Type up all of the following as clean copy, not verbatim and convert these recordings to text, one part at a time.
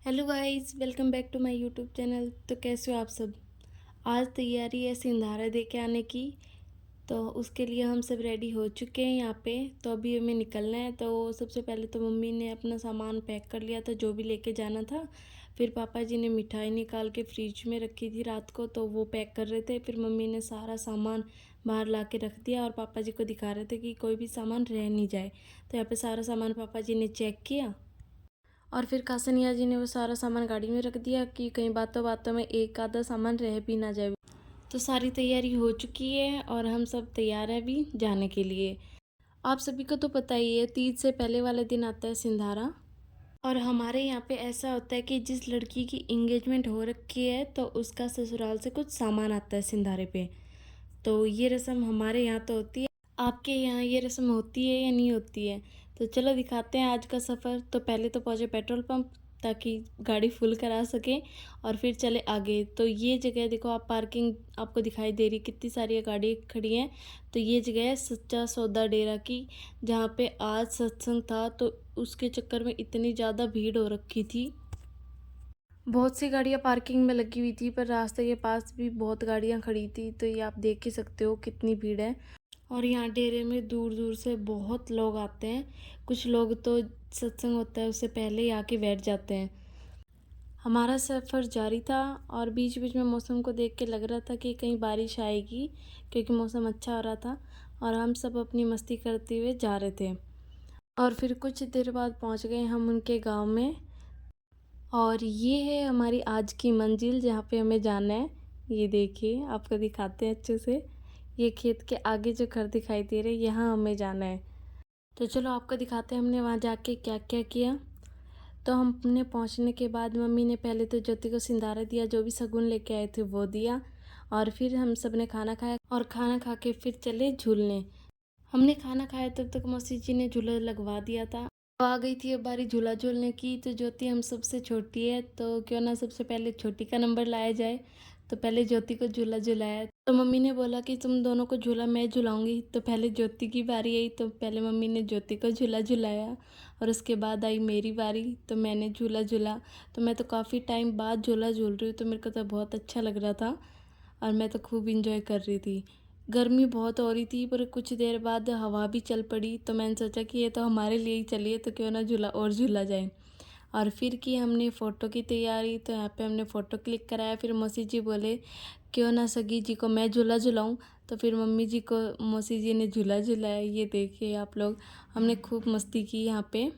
Hello guys, welcome back to my YouTube channel. तो कैसे हो आप सब। आज तैयारी है सिंधारा दे के आने की। तो उसके लिए हम सब रेडी हो चुके हैं यहाँ पे। तो अभी हमें निकलना है। तो सबसे पहले तो मम्मी ने अपना सामान पैक कर लिया था, जो भी लेके जाना था। फिर पापा जी ने मिठाई निकाल के फ्रिज में रखी थी रात को, तो वो पैक कर रहे थे। फिर मम्मी ने सारा सामान बाहर ला के रख दिया और पापा जी को दिखा रहे थे कि कोई भी सामान रह नहीं जाए। तो यहाँ पे सारा सामान पापा जी ने चेक किया और फिर कासनिया जी ने वो सारा सामान गाड़ी में रख दिया कि कहीं बातों बातों में एक आधा सामान रह भी ना जाए। तो सारी तैयारी हो चुकी है और हम सब तैयार हैं अभी जाने के लिए। आप सभी को तो पता ही है, तीज से पहले वाले दिन आता है सिंधारा। और हमारे यहाँ पे ऐसा होता है कि जिस लड़की की इंगेजमेंट हो रखी है तो उसका ससुराल से कुछ सामान आता है सिंधारे पे। तो ये रस्म हमारे यहाँ तो होती है। आपके यहाँ ये रस्म होती है या नहीं होती है? तो चलो दिखाते हैं आज का सफ़र। तो पहले तो पहुँचे पेट्रोल पंप ताकि गाड़ी फुल करा सकें और फिर चले आगे। तो ये जगह देखो आप, पार्किंग आपको दिखाई दे रही, कितनी सारी गाड़ी खड़ी हैं। तो ये जगह है सच्चा सौदा डेरा की, जहाँ पे आज सत्संग था। तो उसके चक्कर में इतनी ज़्यादा भीड़ हो रखी थी। बहुत सी गाड़ियाँ पार्किंग में लगी हुई थी, पर रास्ते के पास भी बहुत गाड़ियाँ खड़ी थी। तो ये आप देख ही सकते हो कितनी भीड़ है। और यहाँ डेरे में दूर दूर से बहुत लोग आते हैं। कुछ लोग तो सत्संग होता है उससे पहले ही आके बैठ जाते हैं। हमारा सफ़र जारी था और बीच बीच में मौसम को देख के लग रहा था कि कहीं बारिश आएगी, क्योंकि मौसम अच्छा हो रहा था। और हम सब अपनी मस्ती करते हुए जा रहे थे। और फिर कुछ देर बाद पहुँच गए हम उनके गांव में। और ये है हमारी आज की मंजिल, जहाँ पे हमें जाना है। ये देखिए, आपको दिखाते हैं अच्छे से। ये खेत के आगे जो घर दिखाई दे रहे हैं, यहाँ हमें जाना है। तो चलो आपको दिखाते हैं हमने वहाँ जाके क्या क्या किया। तो हमने पहुँचने के बाद मम्मी ने पहले तो ज्योति को सिंधारा दिया, जो भी शगुन लेके आए थे वो दिया। और फिर हम सब ने खाना खाया और खाना खा के फिर चले झूलने। हमने खाना खाया तब तक मौसी जी ने झूला लगवा दिया था। तो आ गई थी अब बारी झूला झूलने की। तो ज्योति हम सबसे छोटी है, तो क्यों ना सबसे पहले छोटी का नंबर लाया जाए। तो पहले ज्योति को झूला झुलाया। तो मम्मी ने बोला कि तुम दोनों को झूला मैं झुलाऊंगी। तो पहले ज्योति की बारी आई, तो पहले मम्मी ने ज्योति को झूला झुलाया और उसके बाद आई मेरी बारी, तो मैंने झूला झूला। तो मैं तो काफ़ी टाइम बाद झूला झूल रही हूँ, तो मेरे को तो बहुत अच्छा लग रहा था और मैं तो खूब इंजॉय कर रही थी। गर्मी बहुत हो रही थी, पर कुछ देर बाद हवा भी चल पड़ी। तो मैंने सोचा कि ये तो हमारे लिए ही चली है, तो क्यों ना झूला और झूला जाए। और फिर की हमने फ़ोटो की तैयारी। तो यहाँ पे हमने फ़ोटो क्लिक कराया। फिर मौसी जी बोले क्यों ना सगी जी को मैं झूला झुलाऊँ। तो फिर मम्मी जी को मौसी जी ने झूला झुलाया। ये देखिए आप लोग, हमने खूब मस्ती की यहाँ पे।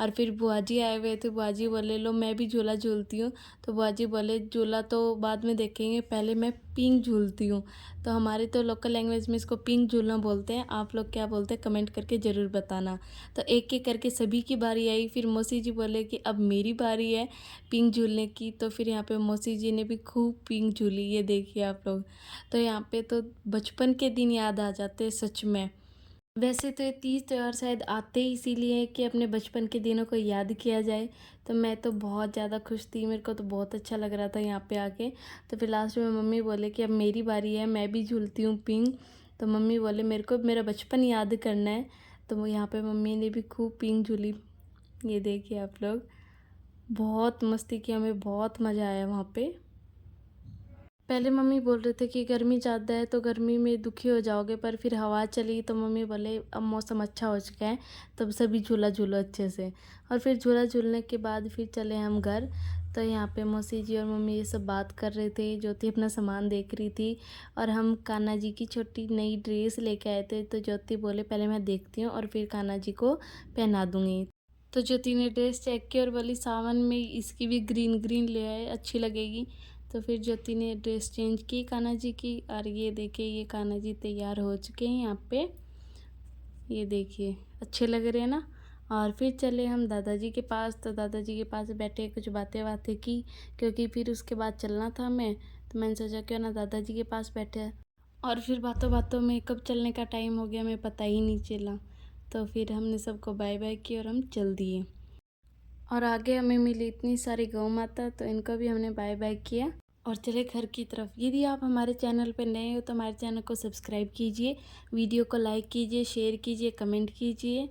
और फिर बुआ जी आए हुए थे, बुआ जी बोले लो मैं भी झूला झूलती हूँ। तो बुआ जी बोले झूला तो बाद में देखेंगे, पहले मैं पिंग झूलती हूँ। तो हमारे तो लोकल लैंग्वेज में इसको पिंग झूलना बोलते हैं। आप लोग क्या बोलते हैं कमेंट करके ज़रूर बताना। तो एक एक करके सभी की बारी आई। फिर मौसी जी बोले कि अब मेरी बारी है पिंग झूलने की। तो फिर यहाँ पे मौसी जी ने भी खूब पिंग झूली। ये देखिए आप लोग, तो यहाँ पे तो बचपन के दिन याद आ जाते हैं सच में। वैसे तो ये तीज त्यौहार शायद आते ही इसीलिए हैं कि अपने बचपन के दिनों को याद किया जाए। तो मैं तो बहुत ज़्यादा खुश थी, मेरे को तो बहुत अच्छा लग रहा था यहाँ पे आके। तो फिर लास्ट में मम्मी बोले कि अब मेरी बारी है, मैं भी झूलती हूँ पिंग। तो मम्मी बोले मेरे को मेरा बचपन याद करना है। तो वो यहाँ पे मम्मी ने भी खूब पिंग झूली। ये देखिए आप लोग, बहुत मस्ती की, हमें बहुत मज़ा आया वहाँ पे। पहले मम्मी बोल रहे थे कि गर्मी ज़्यादा है तो गर्मी में दुखी हो जाओगे, पर फिर हवा चली तो मम्मी बोले अब मौसम अच्छा हो चुका है, तब सभी झूला झूलो अच्छे से। और फिर झूला झूलने के बाद फिर चले हम घर। तो यहाँ पे मौसी जी और मम्मी ये सब बात कर रहे थे, ज्योति अपना सामान देख रही थी। और हम कान्हा जी की छोटी नई ड्रेस लेके आए थे। तो ज्योति बोले पहले मैं देखती हूँ और फिर कान्हा जी को पहना दूँगी। तो ज्योति ने ड्रेस चेक की और बोली सावन में इसकी भी ग्रीन ग्रीन ले आए, अच्छी लगेगी। तो फिर ज्योति ने ड्रेस चेंज की कान्हा जी की। और ये देखिए, ये कान्हा जी तैयार हो चुके हैं यहाँ पे। ये देखिए अच्छे लग रहे हैं ना। और फिर चले हम दादाजी के पास। तो दादाजी के पास बैठे कुछ बातें बातें की, क्योंकि फिर उसके बाद चलना था हमें। तो मैंने सोचा क्यों ना दादाजी के पास बैठे। और फिर बातों बातों में कब चलने का टाइम हो गया हमें पता ही नहीं चला। तो फिर हमने सबको बाय बाय की और हम चल दिए। और आगे हमें मिली इतनी सारी गौ माता, तो इनको भी हमने बाय बाय किया और चले घर की तरफ। यदि आप हमारे चैनल पर नए हो तो हमारे चैनल को सब्सक्राइब कीजिए, वीडियो को लाइक कीजिए, शेयर कीजिए, कमेंट कीजिए।